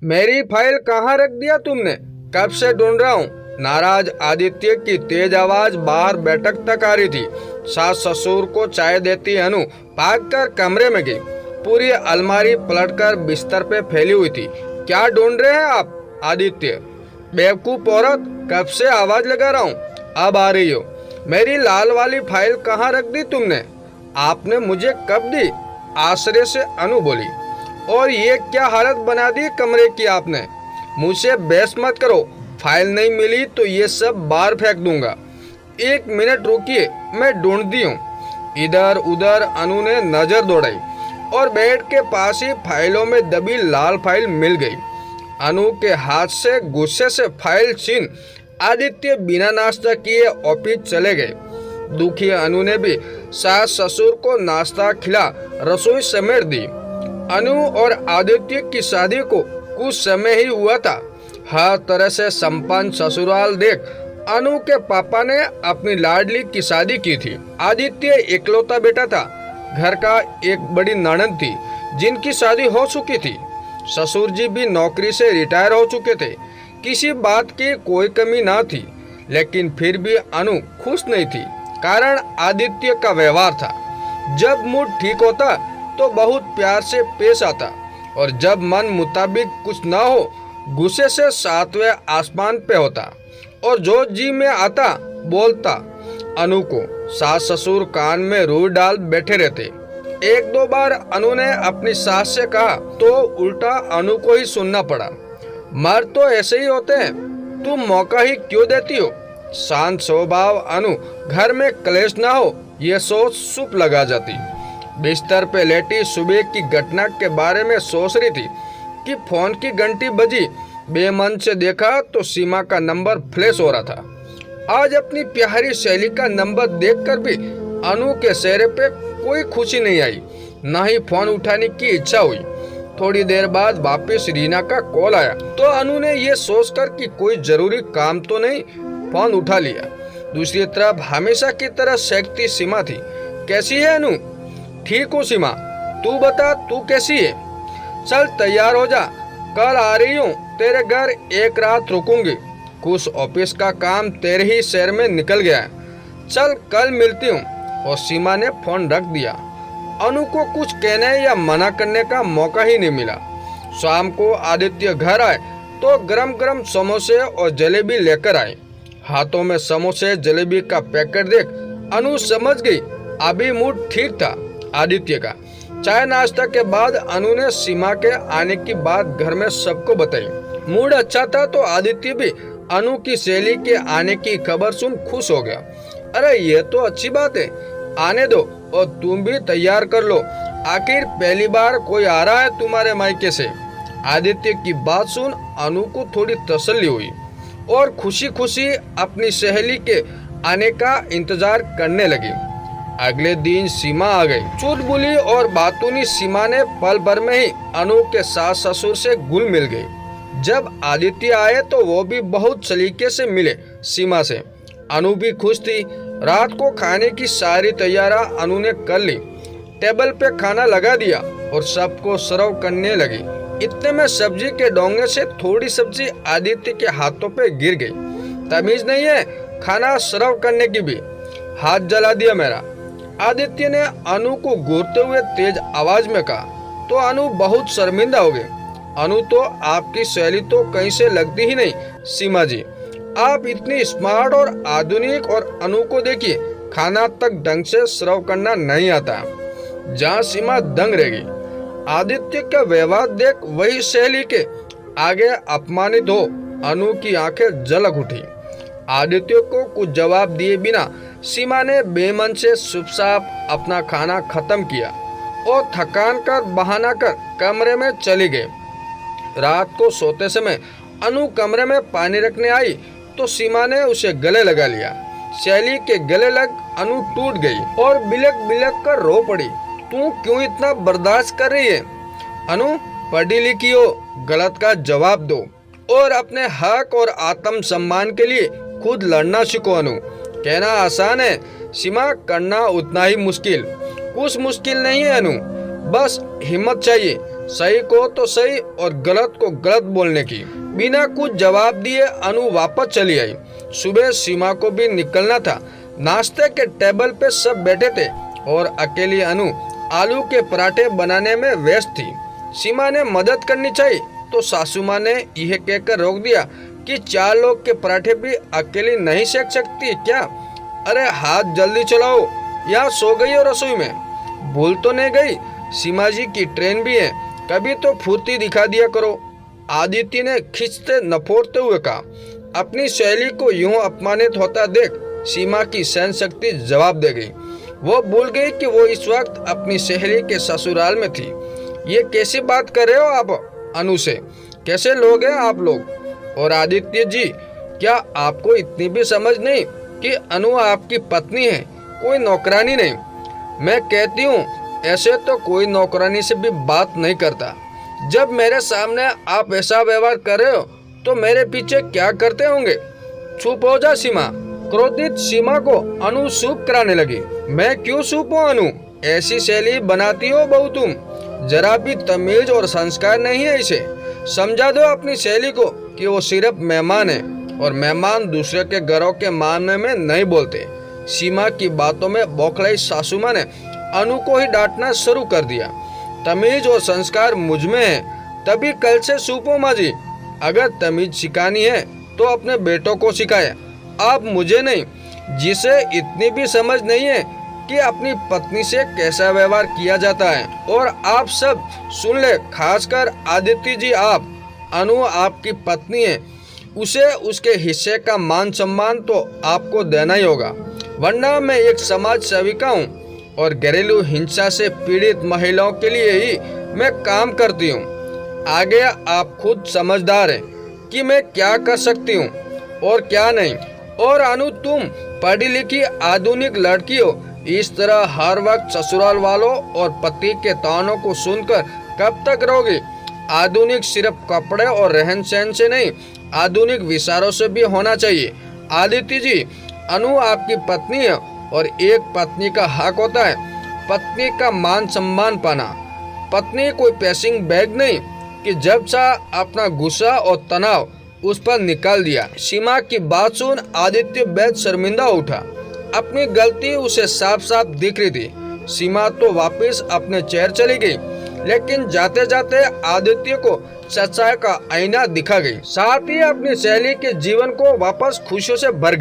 मेरी फाइल कहाँ रख दिया तुमने? कब से ढूंढ रहा हूँ। नाराज आदित्य की तेज आवाज बाहर बैठक तक आ रही थी। सास ससुर को चाय देती अनु भागकर कमरे में गई। पूरी अलमारी पलटकर बिस्तर पे फैली हुई थी। क्या ढूंढ रहे हैं आप? आदित्य। बेवकूफ औरत, कब से आवाज लगा रहा हूँ, अब आ रही हो। मेरी लाल वाली फाइल कहाँ रख दी तुमने? आपने मुझे कब दी? आश्चर्य से अनु बोली। और ये क्या हालत बना दी कमरे की आपने? मुझसे बहस मत करो। फाइल नहीं मिली तो ये सब बाहर फेंक दूंगा। एक मिनट रुकिए, मैं ढूंढती हूँ। इधर उधर अनु ने नजर दौड़ाई और बेड के पास ही फाइलों में दबी लाल फाइल मिल गई। अनु के हाथ से गुस्से से फाइल छीन आदित्य बिना नाश्ता किए ऑफिस चले गए। दुखी अनु ने भी सास ससुर को नाश्ता खिला रसोई समेट दी। अनु और आदित्य की शादी को कुछ समय ही हुआ था। हर तरह से संपन्न ससुराल देख अनु के पापा ने अपनी लाडली की शादी की थी। आदित्य इकलौता बेटा था। घर का एक बड़ी ननद थी जिनकी शादी हो चुकी थी। ससुर जी भी नौकरी से रिटायर हो चुके थे। किसी बात की कोई कमी ना थी, लेकिन फिर भी अनु खुश नहीं थी। कारण आदित्य का व्यवहार था। जब मूड ठीक होता तो बहुत प्यार से पेश आता और जब मन मुताबिक कुछ ना हो गुस्से से सातवें आसमान पे होता और जो जी में आता बोलता। अनु को सास ससुर कान में रुई डाल बैठे रहते। एक दो बार अनु ने अपनी सास से कहा तो उल्टा अनु को ही सुनना पड़ा। मर्द तो ऐसे ही होते हैं, तुम मौका ही क्यों देती हो? शांत स्वभाव अनु घर में क्लेश ना हो ये सोच चुप लगा जाती। बिस्तर पे लेटी सुबह की घटना के बारे में सोच रही थी कि फोन की घंटी बजी। बेमन से देखा तो सीमा का नंबर फ्लैश हो रहा था। आज अपनी प्यारी सहेली का नंबर देखकर भी अनु के चेहरे पे कोई खुशी नहीं आई, न ही फोन उठाने की इच्छा हुई। थोड़ी देर बाद वापस रीना का कॉल आया तो अनु ने ये सोचकर कि कोई जरूरी काम तो नहीं, फोन उठा लिया। दूसरी तरफ हमेशा की तरह सेकती सीमा थी। कैसी है अनु? ठीक हूँ सीमा, तू बता तू कैसी है? चल तैयार हो जा, कल आ रही हूँ तेरे घर, एक रात रुकूंगी। कुछ ऑफिस का काम तेरे ही शहर में निकल गया है, चल कल मिलती हूँ। और सीमा ने फोन रख दिया। अनु को कुछ कहने या मना करने का मौका ही नहीं मिला। शाम को आदित्य घर आए तो गरम गरम समोसे और जलेबी लेकर आए। हाथों में समोसे जलेबी का पैकेट देख अनु समझ गई अभी मूड ठीक था आदित्य का। चाय नाश्ता के बाद अनु ने सीमा के आने की बात घर में सबको बताई। मूड अच्छा था तो आदित्य भी अनु की सहेली के आने की खबर सुन खुश हो गया। अरे ये तो अच्छी बात है, आने दो और तुम भी तैयार कर लो, आखिर पहली बार कोई आ रहा है तुम्हारे मायके से। आदित्य की बात सुन अनु को थोड़ी तसल्ली हुई और खुशी खुशी अपनी सहेली के आने का इंतजार करने लगी। अगले दिन सीमा आ गई। चुलबुली और बातूनी सीमा ने पल भर में ही अनु के सास ससुर से घुल मिल गई। जब आदित्य आए तो वो भी बहुत सलीके से मिले सीमा से। अनु भी खुश थी। रात को खाने की सारी तैयारियां अनु ने कर ली। टेबल पे खाना लगा दिया और सबको सर्व करने लगी। इतने में सब्जी के डोंगे से थोड़ी सब्जी आदित्य के हाथों पे गिर गई। तमीज नहीं है खाना सर्व करने की भी, हाथ जला दिया मेरा। आदित्य ने अनु को घूरते हुए तेज आवाज में कहा तो अनु बहुत शर्मिंदा हो गई। अनु तो आपकी सहेली तो कहीं से लगती ही नहीं सीमा जी, आप इतनी स्मार्ट और आधुनिक। और अनु को देखिए खाना तक ढंग से सर्व करना नहीं आता। जहाँ सीमा दंग रह गई। आदित्य का व्यवहार देख वही सहेली के आगे अपमानित हो अनु की आंखें झलक उठी। आदित्य को कुछ जवाब दिए बिना सीमा ने बेमन से चुपचाप अपना खाना खत्म किया और थकान कर बहाना कर कमरे में चली गई। रात को सोते समय अनु कमरे में पानी रखने आई तो सीमा ने उसे गले लगा लिया। सहेली के गले लग अनु टूट गई और बिलक बिलक कर रो पड़ी। तू क्यों इतना बर्दाश्त कर रही है? अनु पढ़ी लिखी हो, गलत का जवाब दो और अपने हक और आत्म सम्मान के लिए खुद लड़ना सीखो। अनु कहना आसान है, सीमा करना उतना ही मुश्किल। कुछ मुश्किल नहीं है अनु, बस हिम्मत चाहिए। सही को तो सही और गलत को गलत बोलने की। बिना कुछ जवाब दिए अनु वापस चली आई। सुबह सीमा को भी निकलना था। नाश्ते के टेबल पे सब बैठे थे और अकेली अनु आलू के पराठे बनाने में व्यस्त थी। सीमा ने मदद करनी चाहिए तो सासू माँ ने यह कहकर रोक दिया कि 4 लोग के पराठे भी अकेली नहीं सेक सकती क्या? अरे हाथ जल्दी चलाओ, यहाँ सो गई हो रसोई में? भूल तो नहीं गई, सीमा जी की ट्रेन भी है, कभी तो फुर्ती दिखा दिया करो। आदित्य ने खिंचते नफोड़ते हुए कहा। अपनी सहेली को यूं अपमानित होता देख सीमा की सहन शक्ति जवाब दे गई। वो भूल गई कि वो इस वक्त अपनी सहेली के ससुराल में थी। ये कैसी बात कर रहे हो आप अनु से? कैसे लोग हैं आप लोग? और आदित्य जी, क्या आपको इतनी भी समझ नहीं कि अनु आपकी पत्नी है, कोई नौकरानी नहीं? मैं कहती हूँ ऐसे तो कोई नौकरानी से भी बात नहीं करता। जब मेरे सामने आप ऐसा व्यवहार कर रहे हो तो मेरे पीछे क्या करते होंगे? चुप हो जा सीमा। क्रोधित सीमा को अनु सूप कराने लगी। मैं क्यों सूप हूँ अनु? ऐसी शैली बनाती हो बहू तुम? जरा भी तमीज और संस्कार नहीं है इसे। समझा दो अपनी शैली को कि वो सिर्फ मेहमान है और मेहमान दूसरे के घरों के मामले में नहीं बोलते। सीमा की बातों में बौखलाई सासू माँ ने अनु को ही डांटना शुरू कर दिया। तमीज और संस्कार मुझ में है, तभी कल से सूपो माँ जी। अगर तमीज सिखानी है तो अपने बेटों को सिखाए, आप मुझे नहीं। जिसे इतनी भी समझ नहीं है कि अपनी पत्नी से कैसा व्यवहार किया जाता है। और आप सब सुन ले, खासकर आदित्य जी, आप अनु आपकी पत्नी है, उसे उसके हिस्से का मान सम्मान तो आपको देना ही होगा, वरना मैं एक समाज सेविका हूँ और घरेलू हिंसा से पीड़ित महिलाओं के लिए ही मैं काम करती हूँ। आगे आप खुद समझदार हैं कि मैं क्या कर सकती हूँ और क्या नहीं। और अनु, तुम पढ़ी लिखी आधुनिक लड़की हो, इस तरह हर वक्त ससुराल वालों और पति के तानों को सुनकर कब तक रहोगे? आधुनिक सिर्फ कपड़े और रहन सहन से नहीं, आधुनिक विचारों से भी होना चाहिए। आदित्य जी, अनु आपकी पत्नी है और एक पत्नी का हक होता है पत्नी का मान सम्मान पाना। पत्नी कोई पैसिंग बैग नहीं कि जब चाह अपना गुस्सा और तनाव उस पर निकाल दिया। सीमा की बात सुन आदित्य बेहद शर्मिंदा उठा। अपनी गलती उसे साफ साफ दिख रही थी। सीमा तो वापस अपने चेहर चली गई, लेकिन जाते जाते आदित्य को सच्चाई का आईना दिखा गई। साथ ही अपनी सहेली के जीवन को वापस खुशियों से भर गई।